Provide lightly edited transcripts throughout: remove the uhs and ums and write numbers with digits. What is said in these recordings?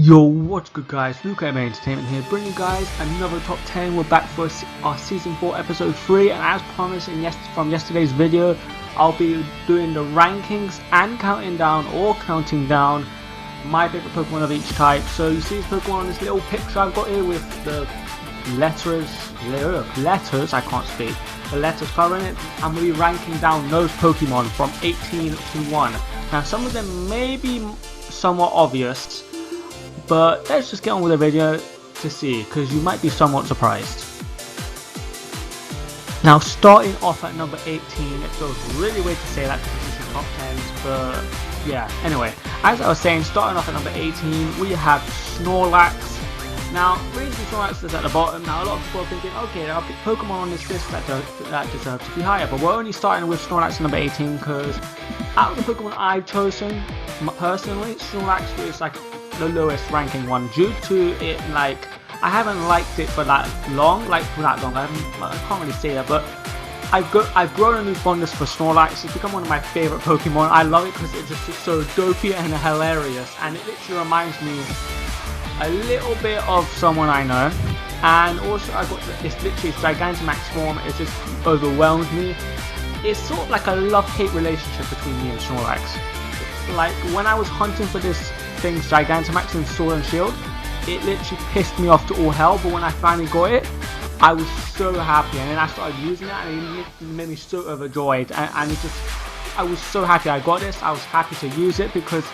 Yo, what's good guys, Luke at Entertainment here, bringing you guys another top 10. We're back for our season 4 episode 3, and as promised from yesterday's video, I'll be doing the rankings and counting down my favorite Pokemon of each type. So you see this Pokemon on this little picture I've got here with the letters, I can't speak, the letters covering it. I'm going to be ranking down those Pokemon from 18 to 1. Now some of them may be somewhat obvious, but let's just get on with the video to see, because you might be somewhat surprised. Now starting off at number 18, it feels really weird to say that because this is top 10s, but yeah, anyway, as I was saying, starting off at number 18, we have Snorlax. Now, the reason Snorlax is at the bottom, now a lot of people are thinking, okay, there are Pokemon on this list that deserve to be higher, but we're only starting with Snorlax at number 18 because out of the Pokemon I've chosen, personally, Snorlax is like the lowest ranking one due to it, like, I haven't liked it for that long, I can't really say that, but I've grown a new fondness for Snorlax. It's become one of my favorite Pokemon. I love it because it's just so dopey and hilarious, and it literally reminds me a little bit of someone I know. And also it's literally its Gigantamax form. It just overwhelms me. It's sort of like a love-hate relationship between me and Snorlax. Like when I was hunting for this thing's Gigantamax in Sword and Shield, it literally pissed me off to all hell, but when I finally got it, I was so happy, and then I started using it and it made me so overjoyed, and it just, I was so happy I got this. I was happy to use it because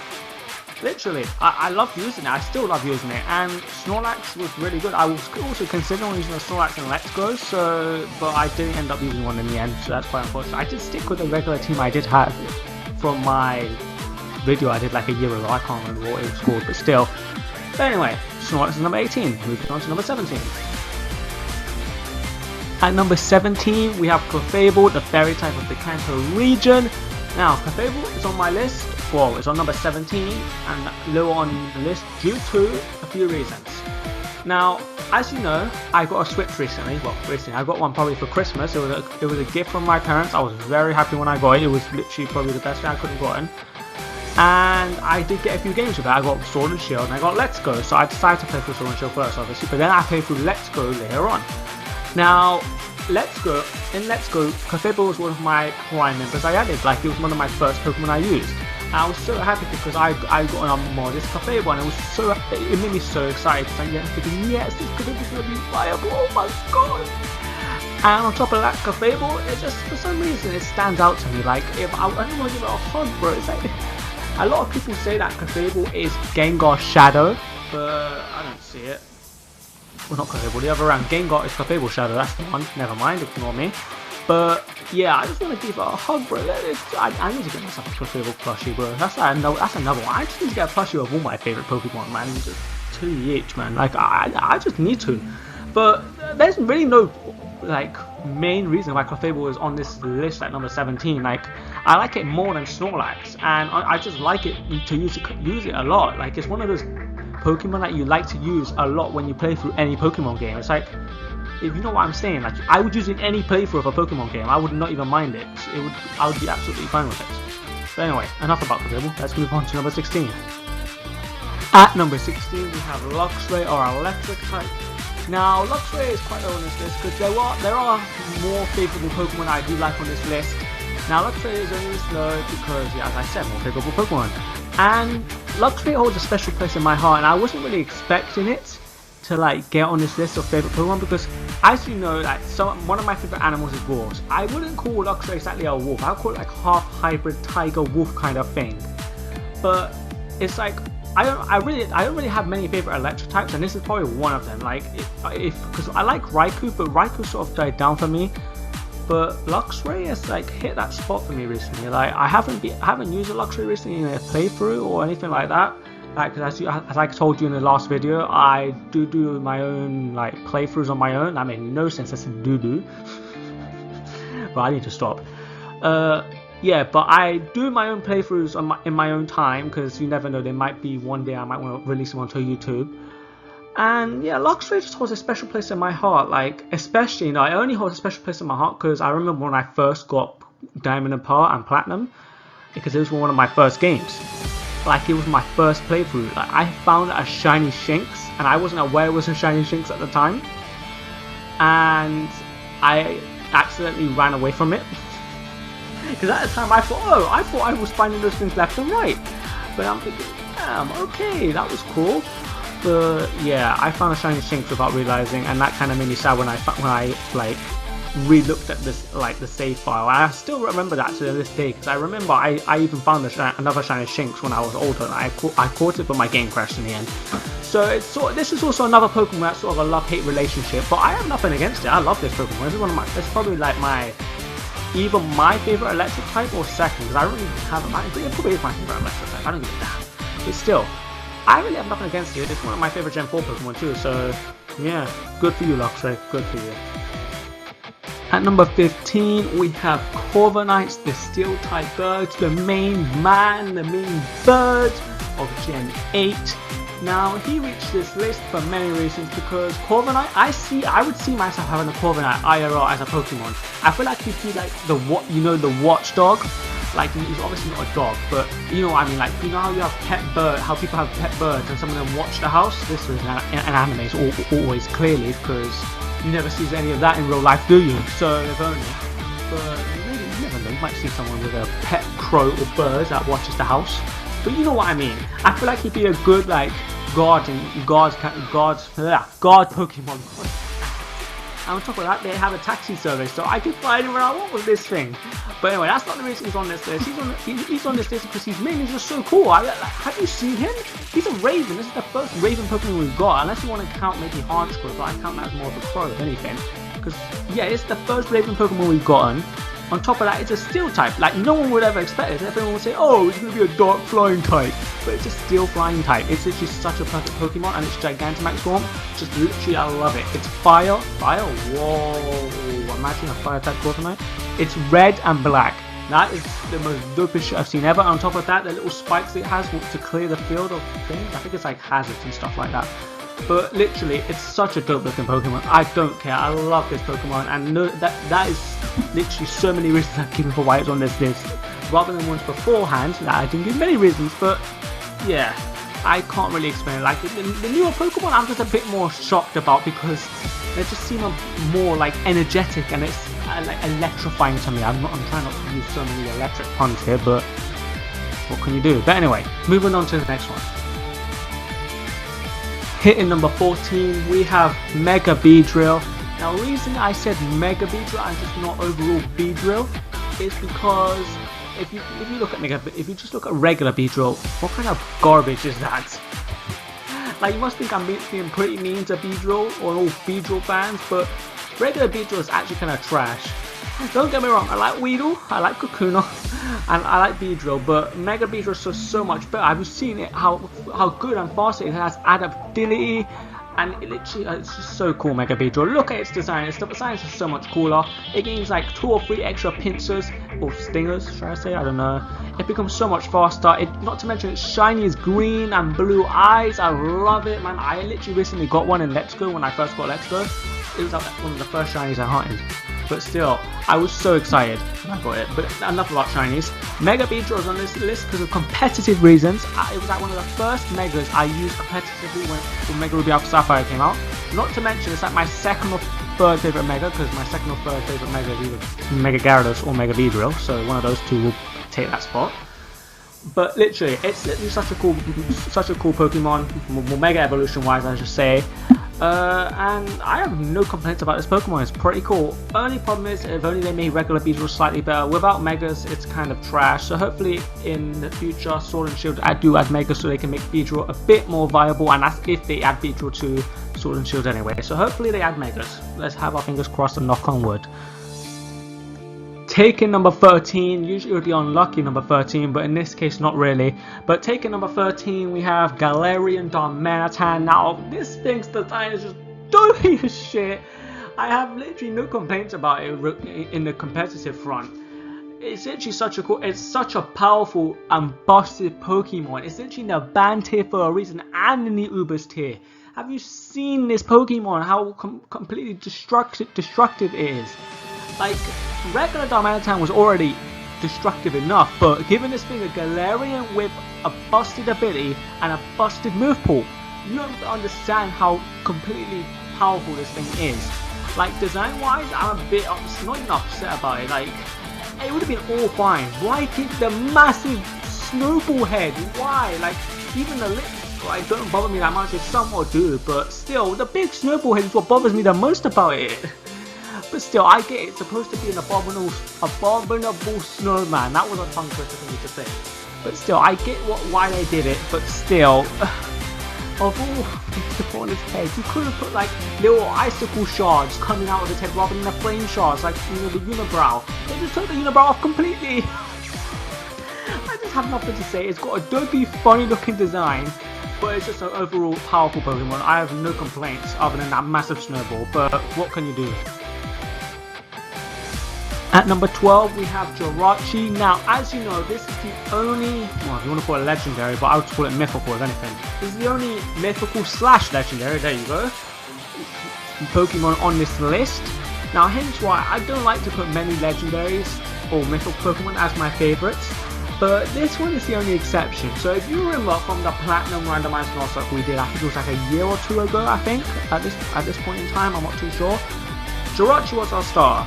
literally I love using it. I still love using it, and Snorlax was really good. I was also considering using a Snorlax in Let's Go, but I didn't end up using one in the end, so that's quite unfortunate. I did stick with the regular team I did have from my video I did like a year ago. I can't remember what it was called, but still. But anyway, Snorlax is number 18. Moving on to number 17. At number 17, we have Clefable, the fairy type of the Kanto region. Now, Clefable is on my list. Well, it's on number 17 and lower on the list due to a few reasons. Now, as you know, I got a Switch recently. Well, I got one probably for Christmas. It was a gift from my parents. I was very happy when I got it. It was literally probably the best thing I could have gotten. And I did get a few games with it. I got Sword and Shield and I got Let's Go. So I decided to play through Sword and Shield first, obviously. But then I played through Let's Go later on. Now, in Let's Go, Clefable was one of my prime members I added. Like, it was one of my first Pokemon I used. And I was so happy because I got a modest Clefable, and it made me so excited. So yeah, thinking, yes, this Clefable is going to be viable. Oh my god! And on top of that, Clefable, it just, for some reason, it stands out to me. Like, if I don't want to give it a hug, bro. It's like, a lot of people say that Clefable is Gengar's shadow, but I don't see it. Well, not Clefable, the other round. Gengar is Clefable shadow, that's the one. Never mind, ignore me. But yeah, I just want to give it a hug, bro. I need to get myself a Clefable plushie, bro. That's another one. I just need to get a plushie of all my favorite Pokemon, man. Just 2 each, man. Like, I just need to. But there's really no, like, main reason why Clefable is on this list at number 17. Like, I like it more than Snorlax, and I just like it to use it a lot. Like, it's one of those Pokemon that you like to use a lot when you play through any Pokemon game. It's like, if you know what I'm saying, like, I would use it in any playthrough of a Pokemon game. I would not even mind it. I would be absolutely fine with it. But anyway, enough about Clefable. Let's move on to number 16. At number 16, we have Luxray, or electric type. Now, Luxray is quite low on this list because there are more favourable Pokemon I do like on this list. Now, Luxray is only this low because, yeah, as I said, more favourable Pokemon. And Luxray holds a special place in my heart, and I wasn't really expecting it to, like, get on this list of favourite Pokemon because, as you know, like, one of my favourite animals is wolves. I wouldn't call Luxray exactly a wolf. I'd call it like half hybrid tiger wolf kind of thing. But it's like, I don't really have many favorite electric types, and this is probably one of them. Like, because I like Raikou, but Raikou sort of died down for me. But Luxray has, like, hit that spot for me recently. Like, I haven't used a Luxray recently in a playthrough or anything like that. Like, as I told you in the last video, I do my own, like, playthroughs on my own. That made no sense. I said do. But I need to stop. Yeah, but I do my own playthroughs in my own time, because you never know, there might be one day I might want to release them onto YouTube. And yeah, Luxray just holds a special place in my heart, like, especially, you know, it only holds a special place in my heart because I remember when I first got Diamond and Pearl and Platinum, because it was one of my first games. like it was my first playthrough. Like I found a shiny Shinx, and I wasn't aware it was a shiny Shinx at the time, and I accidentally ran away from it. Because at the time I thought I was finding those things left and right, but I'm thinking, damn, okay, that was cool. But yeah, I found a shiny Shinx without realizing, and that kind of made me sad when I like re-looked at this, like the save file. And I still remember that to this day, because I remember I even found another shiny Shinx when I was older, and I caught it, but my game crashed in the end. So this is also another Pokemon that's sort of a love-hate relationship, but I have nothing against it. I love this Pokemon. This is one of my, it's probably like either my favorite electric type or second, because I really have it probably is my favorite electric type. I don't give a damn. But still, I really have nothing against it. It's one of my favorite Gen 4 Pokemon too, so yeah, good for you, Luxray, good for you. At number 15, we have Corviknights, the Steel type birds, the main man, the main bird of Gen 8. Now, he reached this list for many reasons, because Corviknight, I would see myself having a Corviknight IRL as a Pokemon. I feel like he'd be like the watchdog. Like, he's obviously not a dog, but you know what I mean. Like, you know how you have how people have pet birds and some of them watch the house? This is an anime, so always clearly, because you never see any of that in real life, do you? So, if only. But maybe you never know, you might see someone with a pet crow or bird that watches the house. But you know what I mean. I feel like he'd be a good, like, guard Pokemon. And on top of that, they have a taxi service, so I can fly anywhere I want with this thing. But anyway, that's not the reason he's on this list. He's on this list because his mane is just so cool. Have you seen him? He's a Raven. This is the first Raven Pokemon we've got, unless you want to count maybe Hardscrow, but I count that as more of a crow, if anything. Because, yeah, it's the first Raven Pokemon we've gotten. On top of that, it's a Steel type. Like, no one would ever expect it. Everyone would say, oh, it's going to be a Dark Flying type. But it's a Steel Flying type. It's literally such a perfect Pokemon, and it's Gigantamax form. Just literally, I love it. It's fire. Whoa. Imagine a fire type Corviknight. It's red and black. That is the most dopest shit I've seen ever. On top of that, the little spikes it has to clear the field of things. I think it's like hazards and stuff like that. But literally, it's such a dope looking Pokemon. I don't care. I love this Pokemon, and that is literally so many reasons I've given for why it's on this list, rather than ones beforehand. I didn't give many reasons, but yeah, I can't really explain it. Like the newer Pokemon, I'm just a bit more shocked about, because they just seem more like energetic, and it's like electrifying to me. I'm trying not to use so many electric puns here, but what can you do? But anyway, moving on to the next one. Hitting number 14, we have Mega Beedrill. Now, the reason I said Mega Beedrill and just not overall Beedrill is because if you look at if you just look at regular Beedrill, what kind of garbage is that? Like, you must think I'm being pretty mean to Beedrill or all Beedrill fans, but regular Beedrill is actually kind of trash. Don't get me wrong, I like Weedle, I like Kakuna, and I like Beedrill, but Mega Beedrill is just so much better. I've seen it, how good and fast it has adaptability, and it literally, it's just so cool, Mega Beedrill. Look at its design. Its design is so much cooler. It gains like 2 or 3 extra pincers, or stingers, should I say? I don't know. It becomes so much faster. Not to mention its shiny is green and blue eyes. I love it, man. I literally recently got one in Let's Go when I first got Let's Go. It was like one of the first shinies I hunted. But still, I was so excited when I got it. But enough about shinies. Mega Beedrill is on this list because of competitive reasons. It was like one of the first Megas I used competitively when Mega Ruby Alpha Sapphire came out. Not to mention, it's like my second or third favorite Mega, because my second or third favorite Mega is either Mega Gyarados or Mega Beedrill. So one of those two will take that spot. But literally, it's literally such a cool Pokemon, Mega Evolution wise, I should say. And I have no complaints about this Pokemon. It's pretty cool. Only problem is, if only they made regular Beedrill slightly better. Without Megas, it's kind of trash. So hopefully in the future, Sword and Shield do add Megas so they can make Beedrill a bit more viable. And that's if they add Beedrill to Sword and Shield anyway. So hopefully they add Megas. Let's have our fingers crossed and knock on wood. Taking number 13, usually would be unlucky number 13, but in this case not really. But taking number 13, we have Galarian Darmanitan. Now, this thing's design is just dopey as shit. I have literally no complaints about it in the competitive front. It's literally such a powerful and busted Pokemon. It's literally in the banned tier for a reason, and in the Ubers tier. Have you seen this Pokemon? How completely destructive it is? Like, regular Darmanitan was already destructive enough, but giving this thing a Galarian with a busted ability and a busted move pool, you don't understand how completely powerful this thing is. Like, design wise, I'm a bit not even upset about it. Like, it would have been all fine. Why keep the massive snowball head? Why? Like, even the lips, like, don't bother me that much. It's somewhat do, but still, the big snowball head is what bothers me the most about it. But still, I get it. It's supposed to be an abominable snowman. That was a tongue twister for me to say. But still, I get why they did it. But still, of all things to put on his head, you could have put like little icicle shards coming out of his head rather than the flame shards, like, you know, the unibrow. They just took the unibrow off completely. I just have nothing to say. It's got a dopey, funny-looking design, but it's just an overall powerful Pokemon. I have no complaints other than that massive snowball. But what can you do? At number 12, we have Jirachi. Now, as you know, this is the only, well, if you want to call it legendary, but I would call it mythical if anything. This is the only mythical / legendary, there you go, Pokemon on this list. Now, hence why I don't like to put many legendaries or mythical Pokemon as my favorites, but this one is the only exception. So if you remember from the Platinum randomized Nuzlocke we did, I think it was like a year or two ago, I think, at this point in time, I'm not too sure, Jirachi was our star.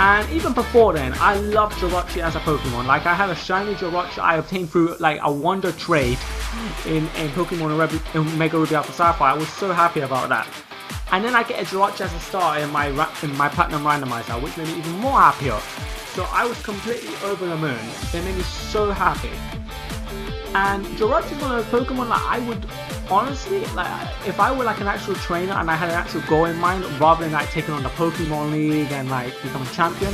And even before then, I loved Jirachi as a Pokemon. Like, I had a shiny Jirachi I obtained through like a wonder trade in Pokemon Mega Ruby Alpha Sapphire. I was so happy about that. And then I get a Jirachi as a star in my Platinum Randomizer, which made me even more happier. So I was completely over the moon. It made me so happy. And Jirachi is one of those Pokemon that I would honestly, like, if I were like an actual trainer and I had an actual goal in mind, rather than like taking on the Pokemon League and like become a champion,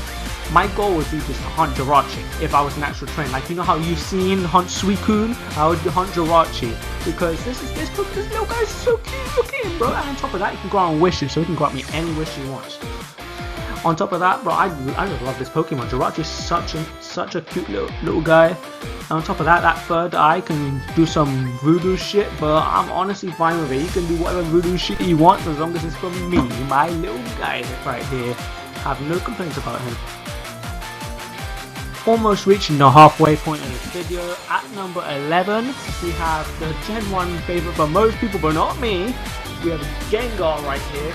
my goal would be just to hunt Jirachi. If I was an actual trainer, like, you know how you've seen hunt Suicune, I would hunt Jirachi, because this little guy is so cute. Look at him, bro. And on top of that, you can go out and wish him, so he can grant me any wish he wants. On top of that, bro, I just love this Pokemon. Jirachi is such a cute little guy. And on top of that, that third eye can do some voodoo shit, but I'm honestly fine with it. He can do whatever voodoo shit he wants as long as it's from me, my little guy right here. I have no complaints about him. Almost reaching the halfway point of this video. At number 11, we have the Gen 1 favorite for most people, but not me. We have Gengar right here.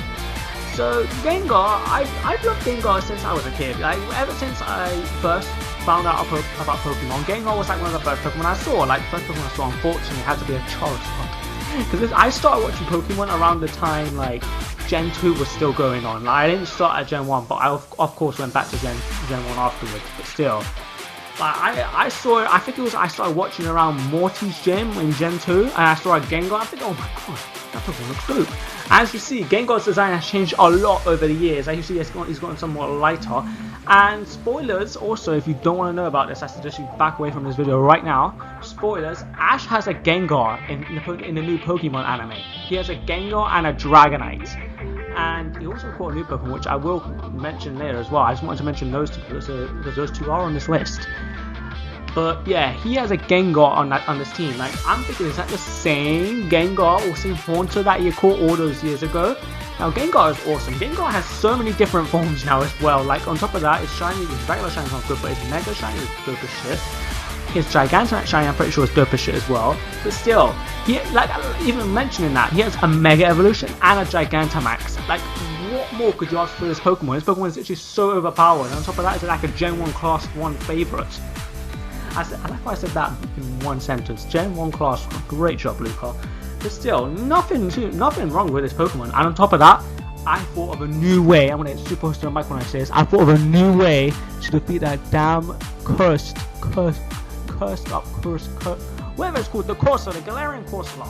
So Gengar, I've loved Gengar since I was a kid. Like, ever since I first found out about Pokemon, Gengar was like one of the first Pokemon I saw. Like, the first Pokemon I saw, unfortunately, had to be a Charizard. Because I started watching Pokemon around the time, like, Gen 2 was still going on. Like, I didn't start at Gen 1, but I of course went back to Gen 1 afterwards. But still, like, I started watching around Morty's Gym in Gen 2, and I saw a Gengar. I think, oh my god, that Pokemon looks dope. As you see, Gengar's design has changed a lot over the years. As you see, he's gotten somewhat lighter. And spoilers, also, if you don't want to know about this, I suggest you back away from this video right now. Spoilers, Ash has a Gengar in the new Pokemon anime. He has a Gengar and a Dragonite. And he also caught a new Pokemon, which I will mention later as well. I just wanted to mention those two because those two are on this list. But yeah, he has a Gengar on this team. Like, I'm thinking, is that the same Gengar or same Haunter that you caught all those years ago? Now, Gengar is awesome. Gengar has so many different forms now as well. Like, on top of that, his shiny, his regular shiny is not good, but his Mega shiny is dope as shit. His Gigantamax shiny, I'm pretty sure, is dope as shit as well. But still, even mentioning that, he has a Mega Evolution and a Gigantamax. Like, what more could you ask for this Pokemon? This Pokemon is literally so overpowered. And on top of that, it's like a Gen 1 Class 1 favorite. I like how I said that in one sentence. Gen 1 Class 1. Great job, Luca. But still, nothing wrong with this Pokemon. And on top of that, I thought of a new way. I'm gonna get super close to the mic when I say this. I thought of a new way to defeat that damn cursed whatever it's called, the Corsola, the Galarian Corsola.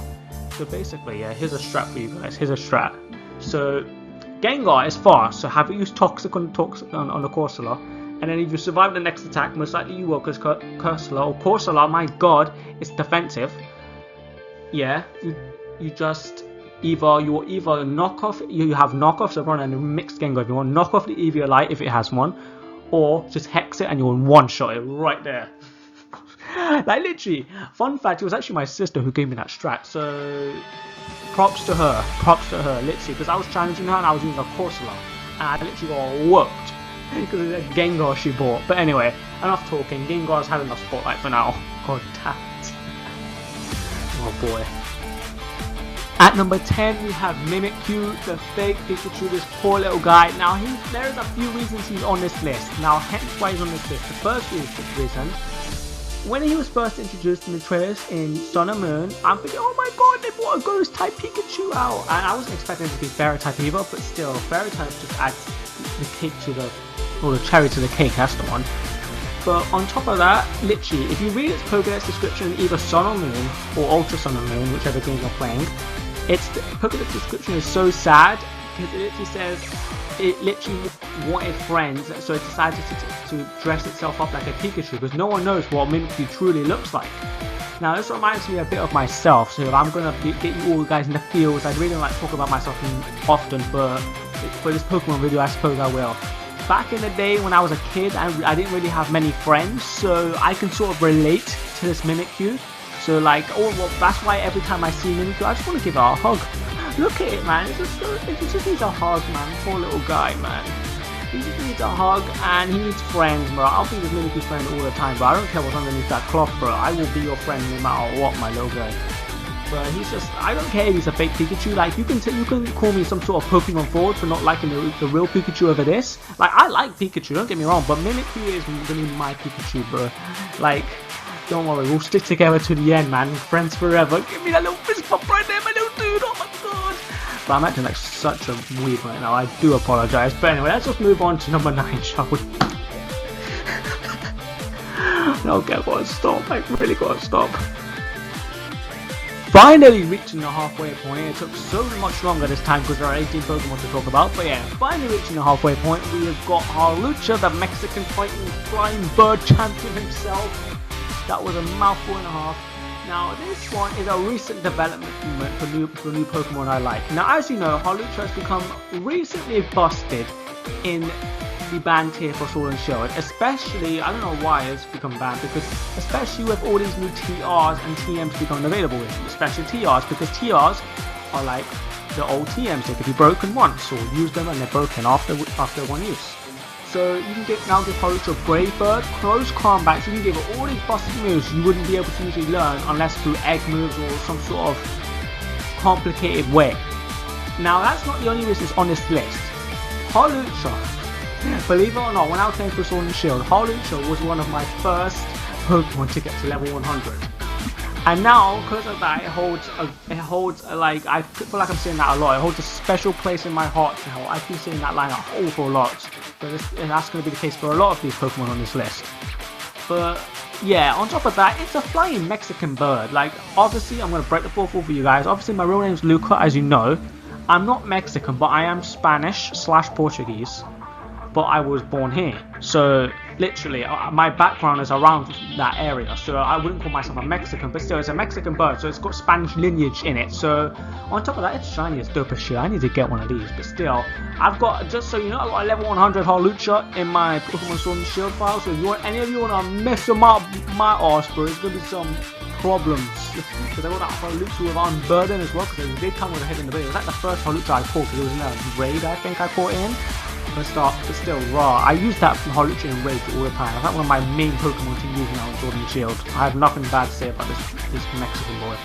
So basically, yeah, here's a strat for you guys. Here's a strat. So Gengar is fast, so have it use Toxic on the Corsola, and then if you survive the next attack, most likely you will, because Corsola, my god, is defensive. Yeah, you just either knock off, you have knockoffs of run and a mixed Gengar if you want, knock off the Eviolite if it has one, or just hex it and you'll one-shot it right there. Like, literally, fun fact, it was actually my sister who gave me that strat, so props to her, literally, because I was challenging her and I was using a Corsola, and I literally got whooped. because it's a Gengar she bought. But anyway, enough talking. Gengar's had enough spotlight for now. God damn it. Oh boy. At number 10, we have Mimikyu, the fake Pikachu, this poor little guy. Now, there's a few reasons he's on this list. Now, hence why he's on this list. The first reason, when he was first introduced in the trailers in Sun and Moon, I'm thinking, oh my god, they brought a ghost type Pikachu out. And I wasn't expecting it to be fairy type either, but still, fairy type just adds the cake to the, or the cherry to the cake, that's the one. But on top of that, literally, if you read its Pokédex description, either Sun or Moon, or Ultra Sun or Moon, whichever game you're playing, the Pokédex description is so sad, because it literally says it literally wanted friends, so it decided to dress itself up like a Pikachu, because no one knows what Mimikyu truly looks like. Now this reminds me a bit of myself, so if I'm going to get you all guys in the fields, I'd really like to talk about myself often, but for this Pokemon video I suppose I will. Back in the day when I was a kid, I didn't really have many friends, so I can sort of relate to this Mimikyu. So like, that's why every time I see Mimikyu, I just want to give her a hug. Look at it, man. It just needs a hug, man. Poor little guy, man. He just needs a hug, and he needs friends, bro. I'll be this Mimikyu friend all the time, bro. I don't care what's underneath that cloth, bro. I will be your friend no matter what, my little guy. But he's just, I don't care if he's a fake Pikachu. Like, you can call me some sort of Pokemon fraud for not liking the real Pikachu over this. Like, I like Pikachu, don't get me wrong, but Mimikyu is gonna be my Pikachu, bro. Like, don't worry, we'll stick together to the end, man. Friends forever. Give me that little fist bump right there, my little dude. Oh my god. But I'm acting like such a weeb right now. I do apologize. But anyway, let's just move on to number 9, shall we? No, okay, I gotta stop. I really gotta stop. Finally reaching the halfway point. It took so much longer this time because there are 18 Pokemon to talk about. But yeah, finally reaching the halfway point, we have got Halucha, the Mexican fighting flying bird champion himself. That was a mouthful and a half. Now this one is a recent development for new Pokemon I like. Now as you know, Halucha has become recently busted in the ban tier for Sword and Shield. Especially, I don't know why it's become banned, because especially with all these new TRs and TMs becoming available, especially TRs, because TRs are like the old TMs. They could be broken once, or use them and they're broken after one use. So you can now give Halucha Brave Bird, Close Combat, so you can give it all these busted moves you wouldn't be able to usually learn unless through egg moves or some sort of complicated way. Now that's not the only reason it's on this list. Halucha, believe it or not, when I was playing for Sword and Shield, Halucha was one of my first Pokemon to get to level 100. And now, because of that, it holds like, I feel like I'm saying that a lot, it holds a special place in my heart now. I keep saying that line an awful lot. But that's going to be the case for a lot of these Pokemon on this list. But yeah, on top of that, it's a flying Mexican bird. Like, obviously, I'm going to break the fourth wall for you guys. Obviously, my real name is Luca, as you know. I'm not Mexican, but I am Spanish/Portuguese. But I was born here. So, literally, my background is around that area. So, I wouldn't call myself a Mexican, but still, it's a Mexican bird. So, it's got Spanish lineage in it. So, on top of that, it's shiny as dope as shit. I need to get one of these. But still, I've got, just so you know, I've got a level 100 Halucha in my Pokemon Sword and Shield file. So, if you want, any of you want to mess them up my arse, bro, there's going to be some problems. Because I got that Halucha with Unburden as well, because they did come with a head in the video. It was like the first Halucha I caught, because it was in a raid, I think I caught in. But still raw. I use that from Halucha and Rage all the time. That's like one of my main Pokemon to use now in Sword and Shield. I have nothing bad to say about this Mexican boy.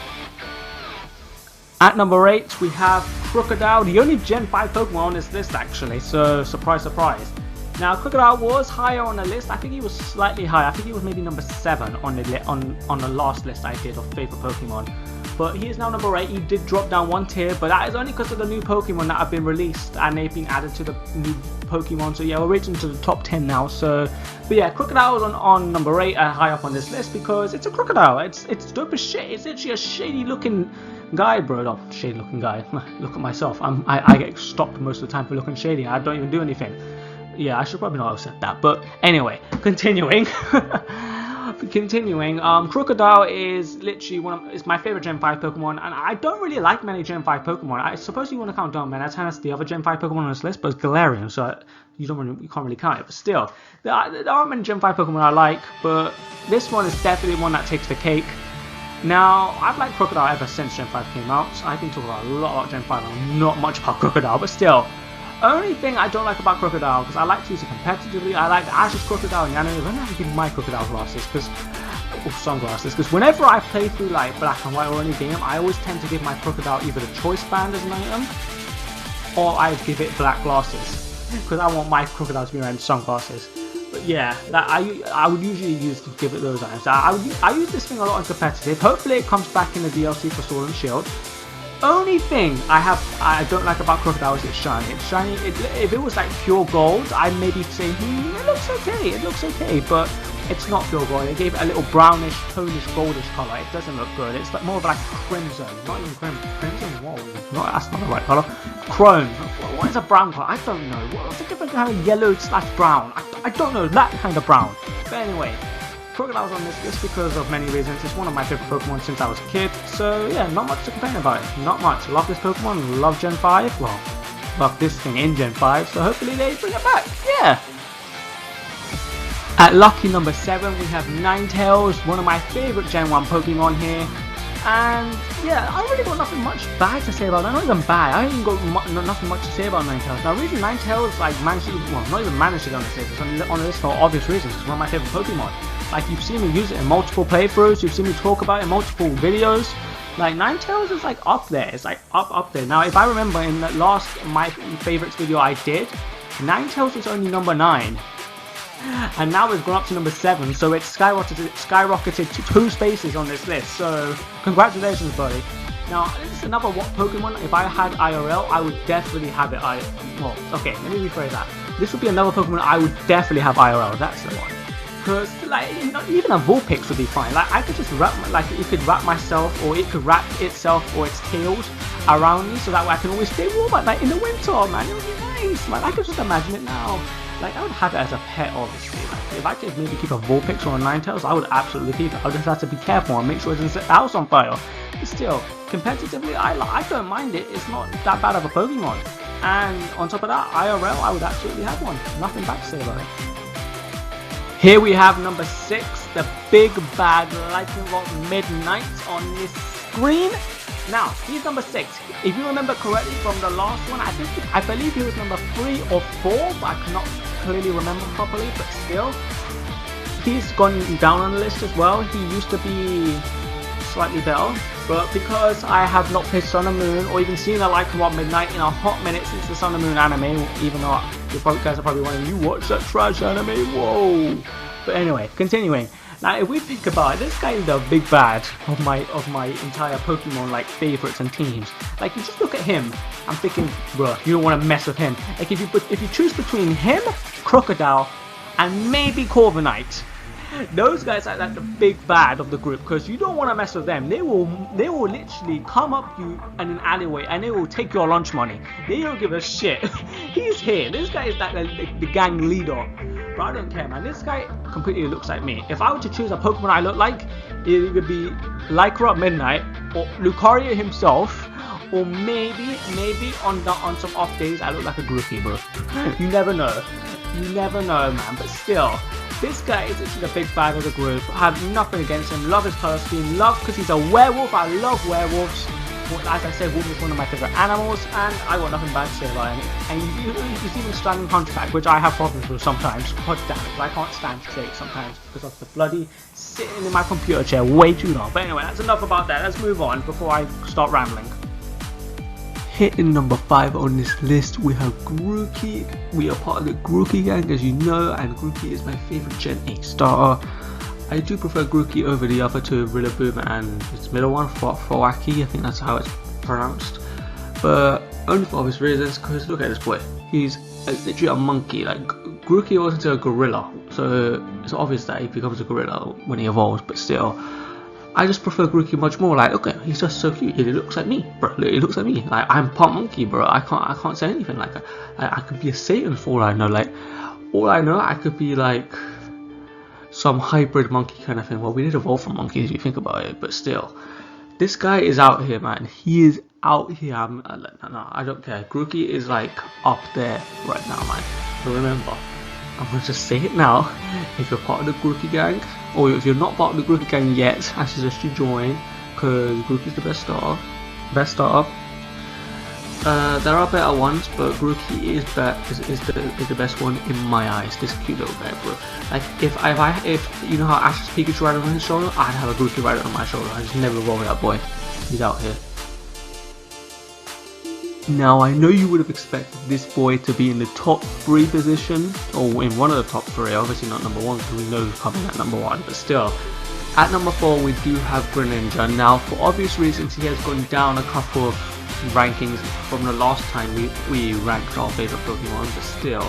At number 8, we have Crocodile, the only Gen 5 Pokemon on this list actually, so surprise surprise. Now Crocodile was higher on the list, I think he was slightly higher, I think he was maybe number 7 on the last list I did of favourite Pokemon. But he is now number 8, he did drop down 1 tier, but that is only because of the new Pokemon that have been released and they've been added to the new Pokemon. So yeah, we're reaching to the top 10 now. So, but yeah, Crocodile is on number 8, high up on this list because it's a crocodile. It's dope as shit. It's actually a shady looking guy, bro. Not shady looking guy. Look at myself. I get stopped most of the time for looking shady. I don't even do anything. Yeah, I should probably not have said that. But anyway, continuing. Crocodile is literally it's my favorite Gen 5 Pokemon, and I don't really like many Gen 5 Pokemon. I suppose you want to count Darmanitan, the other Gen 5 Pokemon on this list, but it's Galarian, so you can't really count it. But still, there aren't many Gen 5 Pokemon I like, but this one is definitely one that takes the cake. Now, I've liked Crocodile ever since Gen 5 came out. So I've been talking about a lot about Gen 5, and not much about Crocodile, but still. Only thing I don't like about Crocodile, because I like to use it competitively, I like Ash's Crocodile and Yano. I'm not giving my Crocodile glasses, because sunglasses, because whenever I play through like Black and White or any game, I always tend to give my Crocodile either the choice band as an item, or I give it black glasses, because I want my Crocodile to be wearing sunglasses. But yeah, that I would usually use to give it those items. I use this thing a lot in competitive. Hopefully it comes back in the DLC for Sword and Shield. Only thing I don't like about Crocodile is it's shiny. It's shiny. If it was like pure gold, I'd maybe say, it looks okay. It looks okay, but it's not pure gold. They gave it a little brownish, tonish, goldish color. It doesn't look good. It's like more of like crimson, not even crimson. Whoa, that's not the right color. Chrome. What is a brown color? I don't know. What's the difference between yellow / brown? I don't know that kind of brown. But anyway. Crocodile's on this list because of many reasons. It's one of my favorite Pokemon since I was a kid, so yeah, not much to complain about it. Not much. Love this Pokemon, love Gen 5, well, love this thing in Gen 5, so hopefully they bring it back, yeah! At lucky number 7, we have Ninetales, one of my favorite Gen 1 Pokemon here. And yeah, I really got nothing much bad to say about that. Not even bad. I ain't got nothing much to say about Ninetales. Now, the reason Ninetales like managed to, well, not even managed to go on this list, it's on the list for obvious reasons. It's one of my favorite Pokemon. Like, you've seen me use it in multiple playthroughs. You've seen me talk about it in multiple videos. Like, Ninetales is like up there. It's like up there. Now, if I remember in the last my favorites video I did, Ninetales was only number 9. And now it's gone up to number 7, so it's skyrocketed to 2 spaces on this list. So congratulations, buddy. Now this is another Pokemon. If I had IRL, I would definitely have it. Well, okay, let me rephrase that. This would be another Pokemon I would definitely have IRL. That's the one. Because like, you know, even a Vulpix would be fine. Like, I could just wrap, like, it could wrap myself, or it could wrap itself or its tails around me, so that way I can always stay warm at night in the winter, man. It would be nice, man. I could just imagine it now. Like, I would have it as a pet, obviously. Like, if I could maybe keep a Vulpix or a Ninetales, I would absolutely keep it. I would just have to be careful and make sure it doesn't set the house on fire. But still, competitively, I don't mind it. It's not that bad of a Pokemon. And on top of that, IRL, I would absolutely have one. Nothing bad to say about it. Here we have number 6, the big bad Lightning Rod Midnight on this screen. Now, he's number 6. If you remember correctly from the last one, I believe he was number 3 or 4, but I cannot clearly remember properly, but still. He's gone down on the list as well. He used to be slightly better, but because I have not played Sun and Moon or even seen a Lightning Rod Midnight in a hot minute since the Sun and Moon anime, even though you guys are probably wondering, you watch that trash anime, whoa! But anyway, continuing. Now, if we think about it, this guy is the big bad of my entire Pokemon like favorites and teams. Like, you just look at him, I'm thinking, bro, you don't want to mess with him. Like, if you choose between him, Crocodile, and maybe Corviknight, those guys are like the big bad of the group, because you don't want to mess with them. They will literally come up you in an alleyway and they will take your lunch money. They don't give a shit. He's here. This guy is like the gang leader. But I don't care, man. This guy completely looks like me. If I were to choose a Pokemon I look like, it would be Lycra at Midnight, or Lucario himself, or maybe on some off days I look like a Grookey, bro. You never know. You never know, man. But still, this guy is actually the big bad of the group. I have nothing against him. Love his color scheme. Love because he's a werewolf. I love werewolves. As I said, wolf is one of my favorite animals, and I got nothing bad to say about it. And he's even standing Hunchback, which I have problems with sometimes. God damn it, I can't stand straight sometimes because of the bloody sitting in my computer chair way too long. But anyway, that's enough about that. Let's move on before I start rambling. Hitting number 5 on this list, we have Grookey. We are part of the Grookey gang, as you know, and Grookey is my favorite Gen 8 starter. I do prefer Grookey over the other two, Rillaboom and its middle one, Fawaki, I think that's how it's pronounced. But only for obvious reasons, because look at this boy. He's literally a monkey. Like, Grookey evolves into a gorilla, so it's obvious that he becomes a gorilla when he evolves, but still. I just prefer Grookey much more. Like, okay, he's just so cute. He looks like me, bro. He looks like me. Like, I'm part monkey, bro. I can't say anything. Like, I could be a Satan for all I know. Like, all I know, I could be like some hybrid monkey kind of thing. Well, we did evolve from monkeys if you think about it, but still, this guy is out here, man. He is out here. No, I don't care. Grookey is like up there right now, man. But remember, I'm gonna just say it now. If you're part of the Grookey gang, or if you're not part of the Grookey gang yet, I suggest you join, because Grookey's the best starter. There are better ones, but Grookey is the best one in my eyes. This cute little bear, bro. Like if you know how Ash's Pikachu rider on his shoulder, I'd have a Grookey rider on my shoulder. I just never roll with that boy. He's out here. Now I know you would have expected this boy to be in the top 3 position, or in one of the top 3. Obviously not number 1 because we know who's coming at number 1, but still. At number 4 we do have Greninja. Now for obvious reasons he has gone down a couple of rankings from the last time we ranked our favorite Pokemon, but still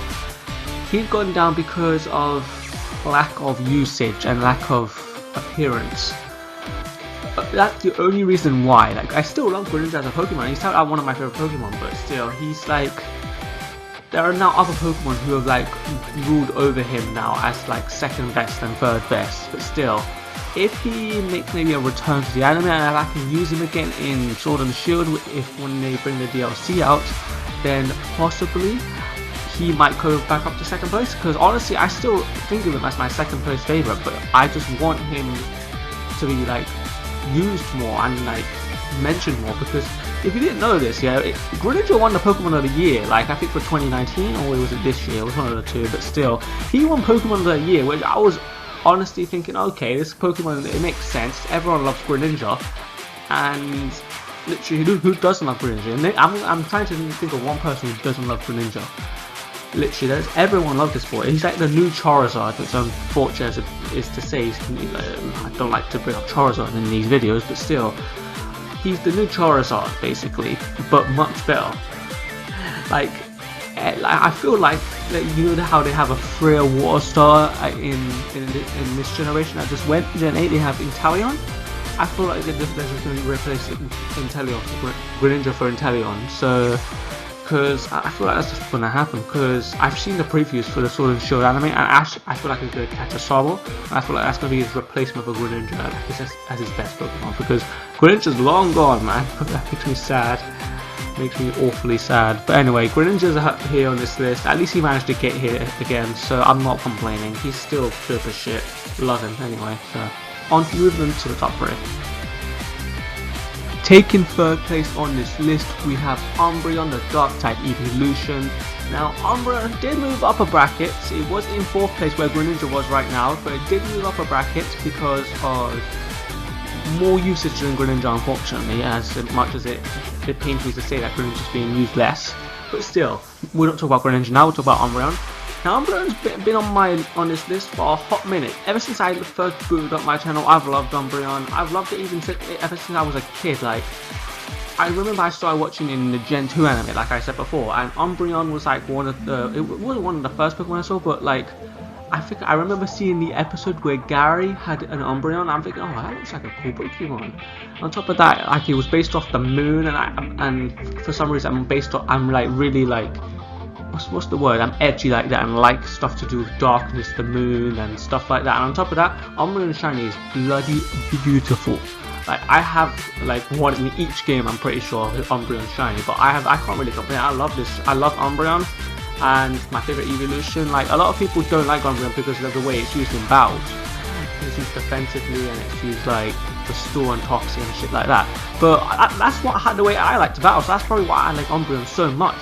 he's gone down because of lack of usage and lack of appearance. That's the only reason why. Like, I still love Greninja as a Pokemon. He's still one of my favorite Pokemon, but still he's like, there are now other Pokemon who have like ruled over him now as like second best and third best, but still, if he makes maybe a return to the anime and I can use him again in Sword and Shield, when they bring the DLC out, then possibly he might go back up to second place, because honestly I still think of him as my second place favorite, but I just want him to be like used more and like mentioned more, because if you didn't know this, yeah, Greninja won the Pokemon of the Year, like I think for 2019, or was it this year? It was one of the two, but still, he won Pokemon of the Year, which I was honestly thinking, okay, this Pokemon, it makes sense, everyone loves Greninja, and literally who doesn't love Greninja? And I'm trying to think of one person who doesn't love Greninja. Literally, everyone loves this boy. He's like the new Charizard, which unfortunate is to say. I don't like to bring up Charizard in these videos, but still, he's the new Charizard basically, but much better. Like I feel like you know how they have a Freya Water Star in this generation that just went Gen 8. They have Inteleon. I feel like they're just going to replace Inteleon, Greninja for Inteleon. So, because I feel like that's just going to happen. Because I've seen the previews for the Sword and Shield anime, and Ash, I feel like he's going to catch a Sobble. And I feel like that's going to be his replacement for Greninja as his best Pokemon. Because Greninja's long gone, man. That makes me sad. Makes me awfully sad. But anyway, Greninja's here on this list. At least he managed to get here again, so I'm not complaining. He's still good as shit. Love him anyway. So on to move them to the top 3. Taking third place on this list, we have Umbreon, the Dark-type evolution. Now, Umbreon did move up a bracket. It was in 4th place where Greninja was right now, but it did move up a bracket because of more usage than Greninja, unfortunately, as much as it pains me to say that Greninja is being used less. But still, we don't talk about Greninja now, we'll talk about Umbreon. Now, Umbreon's been on this list for a hot minute. Ever since I first booted up my channel, I've loved Umbreon. I've loved it ever since I was a kid. Like, I remember I started watching in the Gen 2 anime, like I said before, and Umbreon was like it wasn't one of the first Pokemon I saw, but like, I remember seeing the episode where Gary had an Umbreon. I'm thinking, oh, that looks like a cool Pokemon. On top of that, like, it was based off the moon, and for some reason I'm like really like, what's the word? I'm edgy like that, and like stuff to do with darkness, the moon, and stuff like that. And on top of that, Umbreon Shiny is bloody beautiful. Like, I have like one in each game, I'm pretty sure, Umbreon Shiny, but I can't really complain. I love Umbreon. And my favorite evolution, like, a lot of people don't like Umbreon because of the way it's used in battles. It's used defensively, and it's used like Restore and Toxic and shit like that. But that's the way I like to battle, so that's probably why I like Umbreon so much.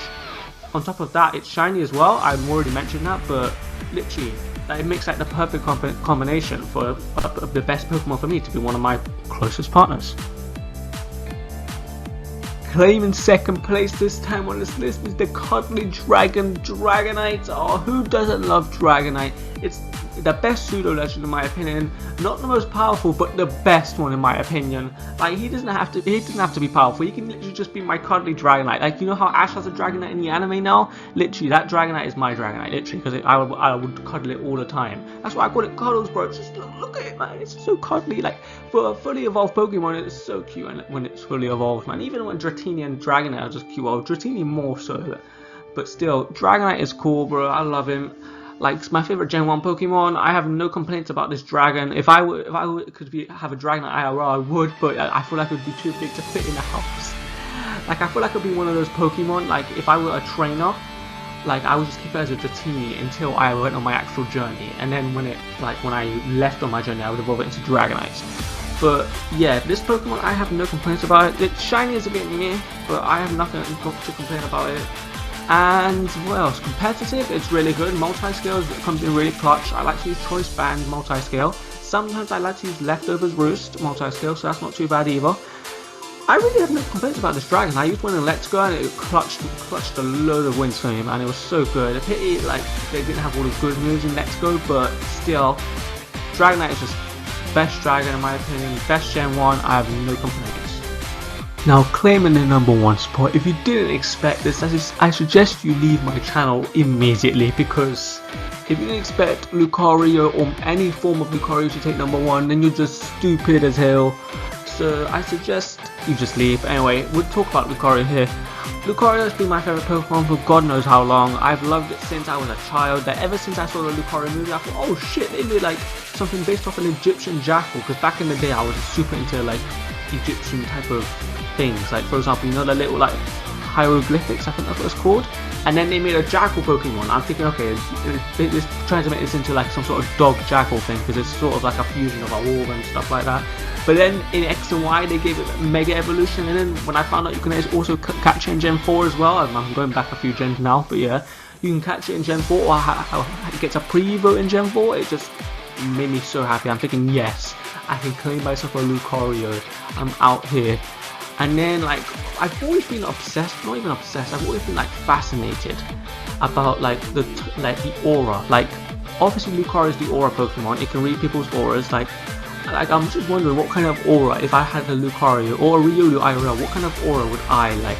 On top of that, it's shiny as well. I've already mentioned that, but literally, it makes like the perfect combination for the best Pokemon for me to be one of my closest partners. Claiming second place this time on this list is the Cuddly Dragon, Dragonite. Oh, who doesn't love Dragonite? It's the best pseudo legend in my opinion. Not the most powerful, but the best one in my opinion. Like, he doesn't have to be powerful. He can literally just be my Cuddly Dragonite. Like, you know how Ash has a Dragonite in the anime now? Literally, that Dragonite is my Dragonite. Literally, because I would cuddle it all the time. That's why I call it Cuddles, bro. It's just look at it, man. It's so cuddly. Like, for a fully evolved Pokemon, it's so cute. And when it's fully evolved, man. Even when Dratini and Dragonite are just cute. Well, Dratini more so, but still, Dragonite is cool, bro. I love him. Like, it's my favorite Gen 1 Pokemon. I have no complaints about this dragon. If I could have a Dragonite IRL, I would, but I feel like it would be too big to fit in the house. Like, I feel like it would be one of those Pokemon, like, if I were a trainer, like, I would just keep it as a Dratini until I went on my actual journey. And then when I left on my journey, I would evolve it into Dragonite. But yeah, this Pokemon, I have no complaints about it. Its shiny is a bit meh, but I have nothing to complain about it. And what else? Competitive, it's really good. Multi-scale comes in really clutch. I like to use Choice Band multi-scale. Sometimes I like to use Leftovers Roost multi-scale, so that's not too bad either. I really have no complaints about this dragon. I used one in Let's Go and it clutched a load of wins for him, and it was so good. A pity like they didn't have all the good moves in Let's Go, but still, Dragonite is just best dragon in my opinion, best Gen 1, I have no complaints. Now claiming the #1 spot, if you didn't expect this, I suggest you leave my channel immediately, because if you didn't expect Lucario or any form of Lucario to take #1, then you're just stupid as hell. So I suggest you just leave. Anyway, we'll talk about Lucario here. Lucario has been my favourite Pokemon for God knows how long. I've loved it since I was a child. That ever since I saw the Lucario movie, I thought, oh shit, they made like something based off an Egyptian jackal. Because back in the day, I was super into like Egyptian type of things. Like for example, you know the little like hieroglyphics, I think that's what it's called. And then they made a jackal Pokemon. I'm thinking, okay, they're trying to make this into like some sort of dog jackal thing, because it's sort of like a fusion of a wolf and stuff like that. But then in X and Y they gave it Mega Evolution, and then when I found out you can also catch it in Gen 4 as well, I'm going back a few gens now, but yeah, you can catch it in Gen 4, or it gets a pre-evo in Gen 4, it just made me so happy. I'm thinking, yes, I can claim myself a Lucario, I'm out here. And then like, I've always been obsessed, not even obsessed, I've always been like fascinated about like the aura. Like obviously Lucario is the aura Pokemon, it can read people's auras. Like I'm just wondering what kind of aura, if I had a Lucario or a Riolu IRL, what kind of aura would I like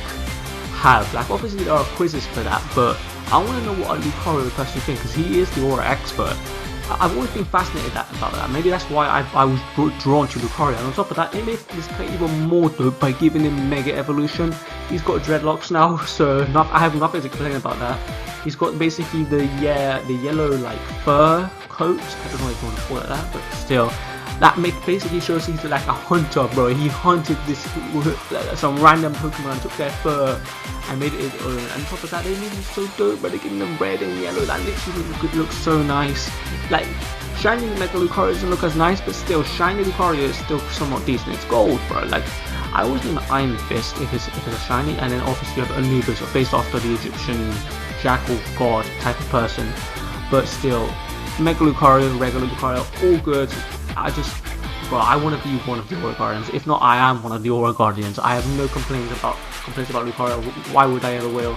have? Like obviously there are quizzes for that, but I want to know what a Lucario would personally think, because he is the aura expert. I've always been fascinated about that. Maybe that's why I was drawn to Lucario. And on top of that, it made this play even more dope by giving him Mega Evolution. He's got dreadlocks now, so I have nothing to complain about that. He's got basically the yellow like fur coat. I don't know if you want to call it that, but still. That basically shows he's like a hunter, bro. He hunted some random Pokemon, took their fur and made it his own. And on top of that, they made him so dope, but they gave him red and yellow. That literally looks so nice. Like shiny Mega Lucario doesn't look as nice, but still, shiny Lucario is still somewhat decent. It's gold, bro. Like I always name it Iron Fist if it's a shiny, and then obviously you have Anubis, based after the Egyptian jackal god type of person. But still, Mega Lucario, regular Lucario, all good. I want to be one of the Aura Guardians. If not, I am one of the Aura Guardians. I have no complaints about Lucario. Why would I ever will?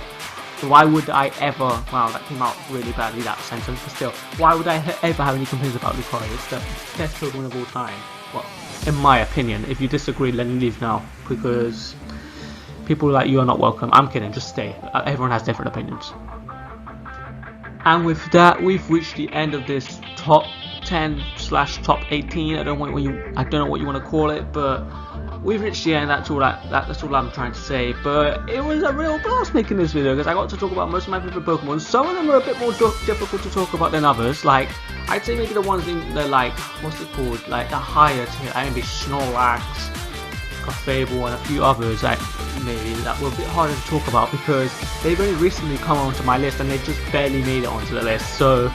Why would I ever? Wow, that came out really badly, that sentence. But still, why would I ever have any complaints about Lucario? It's the best Pokemon of all time. Well, in my opinion. If you disagree, then leave now, because people like you are not welcome. I'm kidding. Just stay. Everyone has different opinions. And with that, we've reached the end of this top 10/top 18. I don't know what you want to call it, but we've reached the end. That's all I'm trying to say. But it was a real blast making this video, because I got to talk about most of my favorite Pokemon. Some of them are a bit more difficult to talk about than others. Like I'd say maybe the ones in the like, what's it called, like the higher tier, maybe Snorlax, Clefable, and a few others like maybe that were a bit harder to talk about, because they've only recently come onto my list and they just barely made it onto the list. So.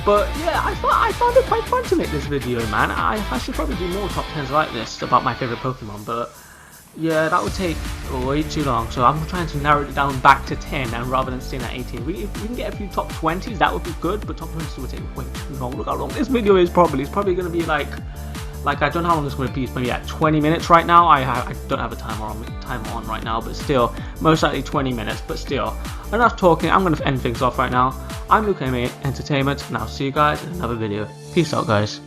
But yeah, I found it quite fun to make this video, man. I should probably do more top 10s like this about my favourite Pokemon, but yeah, that would take way too long. So I'm trying to narrow it down back to 10, and rather than staying at 18. If we can get a few top 20s, that would be good, but top 20s would take way too long. Look how long this video is probably. It's probably going to be like I don't know how long it's going to be. It's maybe at 20 minutes right now. I don't have a timer on right now, but still, most likely 20 minutes. But still, enough talking. I'm going to end things off right now. I'm Luke Entertainment, and I'll see you guys in another video. Peace out, guys.